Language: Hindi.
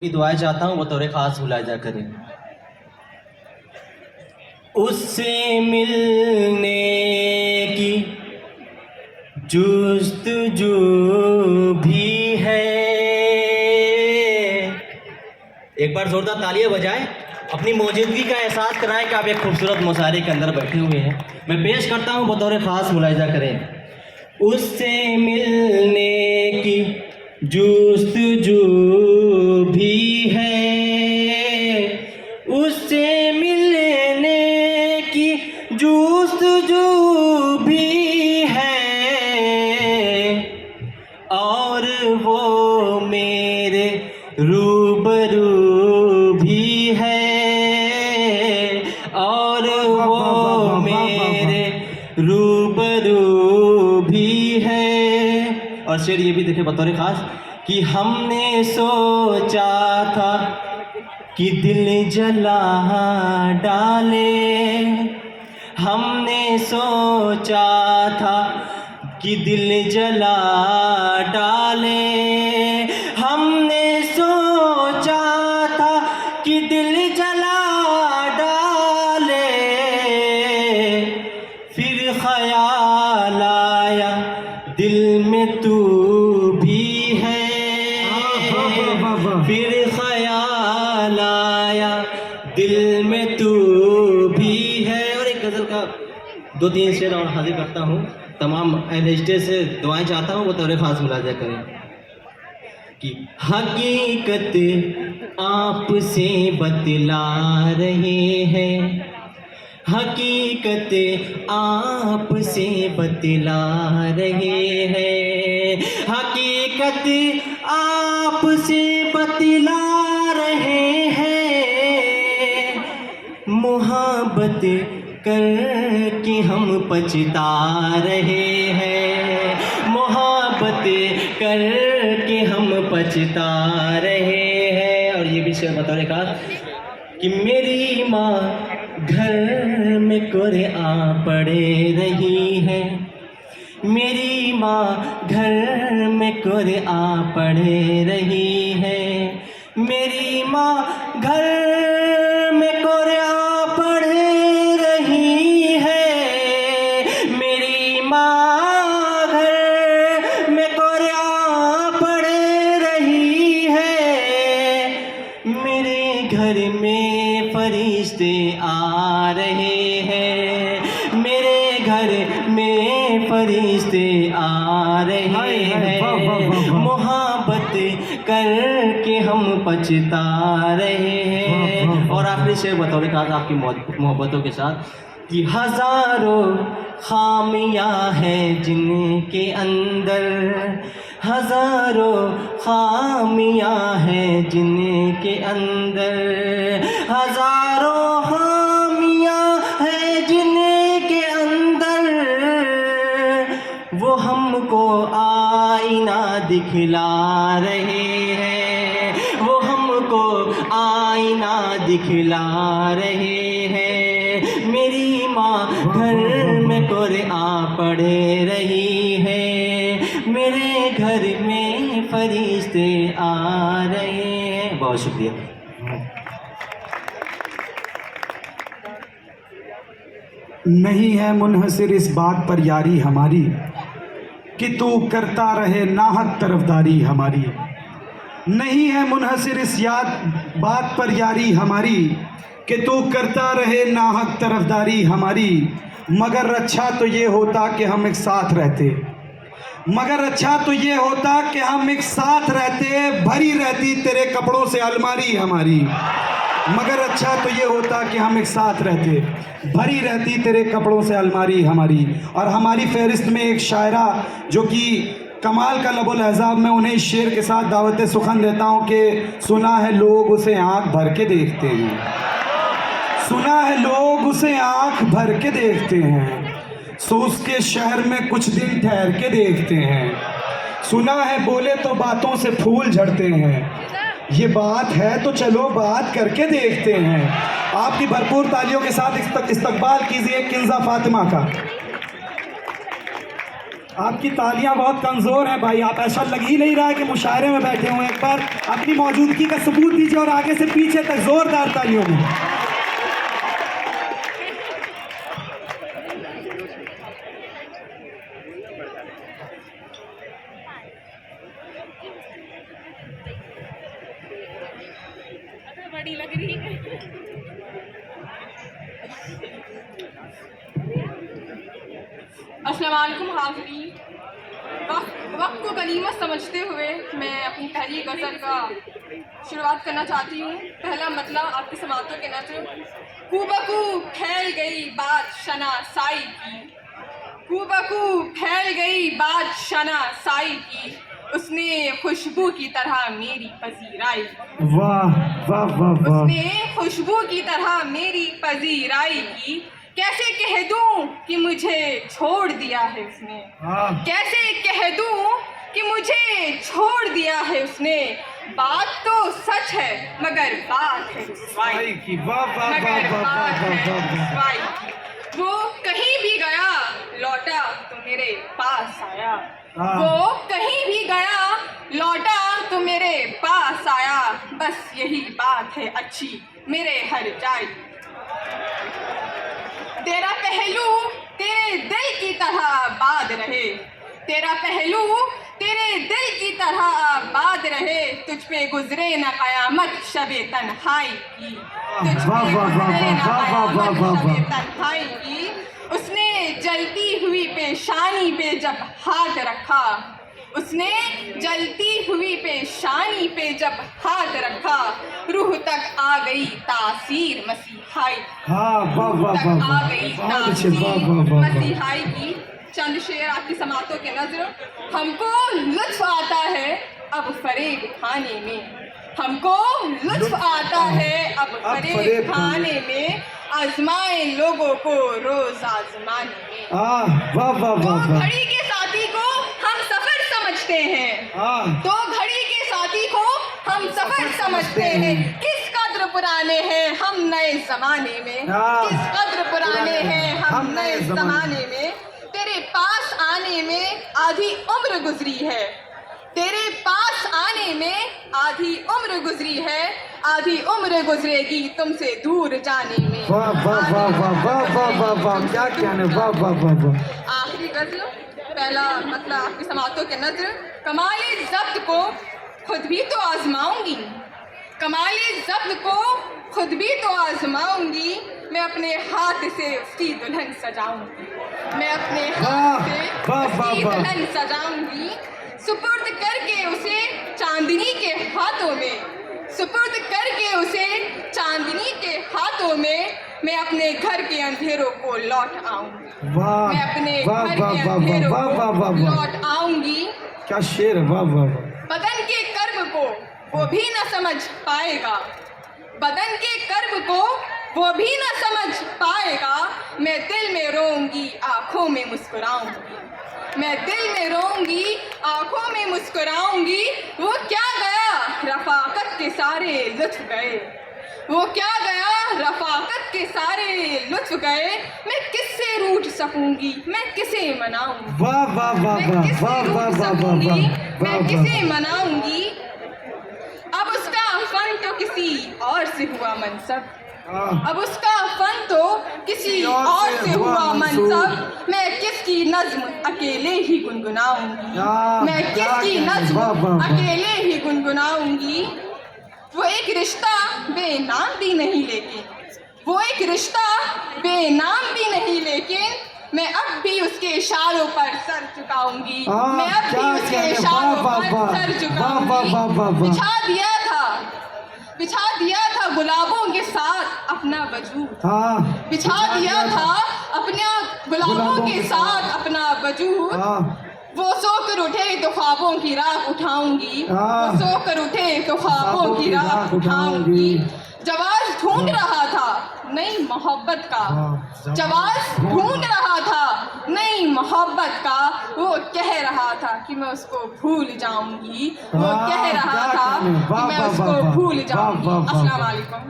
की दुआएं चाहता हूँ बतौर ख़ास मुलाहिजा करें। उससे मिलने की जुस्तजू भी है। एक बार जोरदार तालियां बजाएं, अपनी मौजूदगी का एहसास कराएं कि आप एक खूबसूरत मुशायरे के अंदर बैठे हुए हैं। मैं पेश करता हूँ बतौर ख़ास मुलाहिजा करें। उससे मिलने की जुस्तजू भी है, उससे मिलने की जुस्तजू भी है, और वो मेरे रूबरू भी है, और वो मेरे रूबरू भी है। और शेर ये भी देखे बतौर ख़ास कि हमने सोचा था कि दिल जला डाले, हमने सोचा था कि दिल जला डाले, हमने सोचा था कि दिल जला डाले, फिर ख्याल आया दिल में तू भी है, फिर ख्याल आया दिल में तू भी है। और एक गज़ल का 2-3 शेर और हाजिर करता हूँ। तमाम अहले स्टेज से दुआएं चाहता हूँ बतौर ख़ास मुलाहिजा करें कि हकीकत आपसे बतला रहे हैं, हकीकत आपसे बतला रहे हैं, हकीकत आपसे बतला रहे हैं, मोहब्बत करके हम पछता रहे हैं, मोहब्बत करके हम पछता रहे हैं। और ये भी शेर बतौर खास कि मेरी माँ घर में कुरआन पढ़े रही है, मेरी माँ घर में कुरआन पढ़े रही है, मेरी माँ घर में कुरआन पढ़े रही है, मेरी माँ घर में कुरआन पढ़े रही है, मेरे घर में फरिश्ते आ रहे हैं, मेरे घर में फरिश्ते आ रहे हैं, मोहब्बत करके हम पछता रहे हैं। और आखिरी शेर बतौर खास आपकी मोहब्बतों के साथ कि हज़ारों खामियां हैं जिनके अंदर, हज़ारों खामियां हैं जिनके अंदर, हज़ारों खामियां हैं जिनके अंदर, वो हमको आईना दिखला रहे हैं, वो हमको आईना दिखला रहे हैं, मेरी माँ घर में कुरआन पढ़े रही है, मेरे घर में फरिश्ते आ रहे हैं। बहुत शुक्रिया। नहीं है मुनहसिर इस बात पर यारी हमारी कि तू करता रहे नाहक तरफदारी हमारी, नहीं है मुनहसिर इस बात पर यारी हमारी कि तू करता रहे नाहक तरफदारी हमारी, मगर अच्छा तो ये होता कि हम एक साथ रहते, मगर अच्छा तो ये होता कि हम एक साथ रहते, भरी रहती तेरे कपड़ों से अलमारी हमारी, मगर अच्छा तो ये होता कि हम एक साथ रहते, भरी रहती तेरे कपड़ों से अलमारी हमारी। और हमारी फहरिस्त में एक शायरा जो कि कमाल का लबो लहज़ाब, मैं उन्हें इस शेर के साथ दावत सुखन देता हूँ कि सुना है लोग उसे आँख भर के देखते हैं, सुना है लोग उसे आँख भर के देखते हैं, सो उसके शहर में कुछ दिन ठहर के देखते हैं, सुना है बोले तो बातों से फूल झड़ते हैं, ये बात है तो चलो बात करके देखते हैं। आपकी भरपूर तालियों के साथ इस्तकबाल कीजिए किंजा फातिमा का। आपकी तालियां बहुत कमज़ोर हैं भाई, आप ऐसा लग ही नहीं रहा है कि मुशायरे में बैठे हुए हैं। एक बार अपनी मौजूदगी का सबूत दीजिए और आगे से पीछे तक जोरदार तालियों में। बड़ी लग रही है। अस्सलाम वालेकुम हाज़रीन, वक्त को गनीमत समझते हुए मैं अपनी पहली गज़ल का शुरुआत करना चाहती हूँ। पहला मतलब आपकी समातों के नज़र। कूबकू फैल गई बात शनासाई की, कूबकू फैल गई बात शनासाई की, उसने खुशबू की तरह मेरी पजीराई। वाह वाह वाह वाह। उसने खुशबू की तरह मेरी पजीराई की, कैसे कह दूं कि मुझे छोड़ दिया है उसने, कैसे कह दूं कि मुझे छोड़ दिया है उसने। बात तो सच है मगर बात है रुसवाई की। वाह वाह मगर वाह बात वाह है वाह। रुसवाई की। वो कहीं भी गया लौटा तो मेरे पास आया, वो कहीं भी गया लौटा तो मेरे पास आया, बस यही बात है अच्छी मेरे हर जाई। तेरा पहलू तेरे दिल की तरह बाद रहे, तेरा पहलू तेरे दिल की तरह बाद रहे, तुझ पे गुजरे न कयामत शबे तन्हाई की, तुझ पे गुजरे न कयामत शबे तन्हाई की। उसने जलती हुई पेशानी पे जब हाथ रखा, उसने जलती हुई पेशानी पे जब हाथ रखा, रूह तक आ गई तासीर मसीहाई, रूह तक आ गई तासीर मसीहाई की। चंद शेर आपकी समातों के नजर। हमको लुत्फ आता है अब फरेब खाने में, हमको लुत्फ आता है अब फरेब खाने में, आजमाए लोगों को रोज आजमाने में। तो घड़ी के साथी को हम सफर समझते हैं, तो घड़ी के साथी को हम सफर समझते हैं। किस कद्र पुराने हैं हम नए जमाने में, किस कद्र पुराने हैं हम नए जमाने में। तेरे पास आने में आधी उम्र गुजरी है, तेरे पास आने में आधी उम्र गुजरी है, आधी उम्र गुजरेगी तुमसे दूर जाने में। वाह वाह वाह वाह वाह वाह वाह वाह, क्या कहने, वाह वाह वाह वाह। आखिरी गजल, पहला मतलब आपकी समातों के नजर। कमाले ज़ब्त को खुद भी तो आजमाऊंगी, कमाले ज़ब्त को खुद भी तो आजमाऊंगी, मैं अपने हाथ से उसकी दुल्हन सजाऊंगी, मैं अपने हाथ से उसकी दुल्हन सजाऊंगी। सुपुर्द करके उसे चांदनी के हाथों में, सुपुर्द करके उसे चांदनी के हाथों में, मैं अपने घर के अंधेरों को लौट आऊंगी, मैं अपने घर के अंधेरों को लौट आऊंगी। क्या शेर है, वाह वाह वाह। बदन के कर्म को वो भी न समझ पाएगा, बदन के कर्म को वो भी न समझ पाएगा, मैं दिल में रोऊंगी आंखों में मुस्कुराऊंगी, मैं दिल में रोऊंगी आंखों में मुस्कुराऊंगी। वो क्या गया रफाकत के सारे लुत्फ गए, वो क्या गया रफाकत के सारे लुत्फ गए, मैं किससे रूठ सकूंगी मैं किसे मनाऊंगी, वाह वाह वाह मैं किससे वाह वाह रूठ वाह सकूंगी वाह मैं किसे मनाऊंगी। अब उसका फन तो किसी और से हुआ मनसब, अब उसका फन तो किसी और से हुआ मनसब, मैं किसकी नज्म अकेले ही गुनगुनाऊंगी, मैं किसकी नज्म अकेले ही गुनगुनाऊंगी। वो एक रिश्ता बेनाम भी नहीं लेकिन, वो एक रिश्ता बेनाम भी नहीं लेकिन, मैं अब भी उसके इशारों पर सर झुकाऊंगी, मैं अब भी उसके इशारों पर सर झुकाऊंगी। बिछा दिया था गुलाबों के साथ अपना वजूद, बिछा दिया था अपना गुलाबों के साथ अपना वजूद। वो सोकर उठे तो ख्वाबों की राख उठाऊंगी, वो सोकर उठे तो ख्वाबों की राख उठाऊंगी। जवाब ढूंढ रहा था नई मोहब्बत का, जवाब ढूंढ रहा था नई मोहब्बत का, वो कह रहा था कि मैं उसको भूल जाऊंगी, वो कह रहा था कि मैं उसको भूल जाऊंगी। अस्सलाम वालेकुम।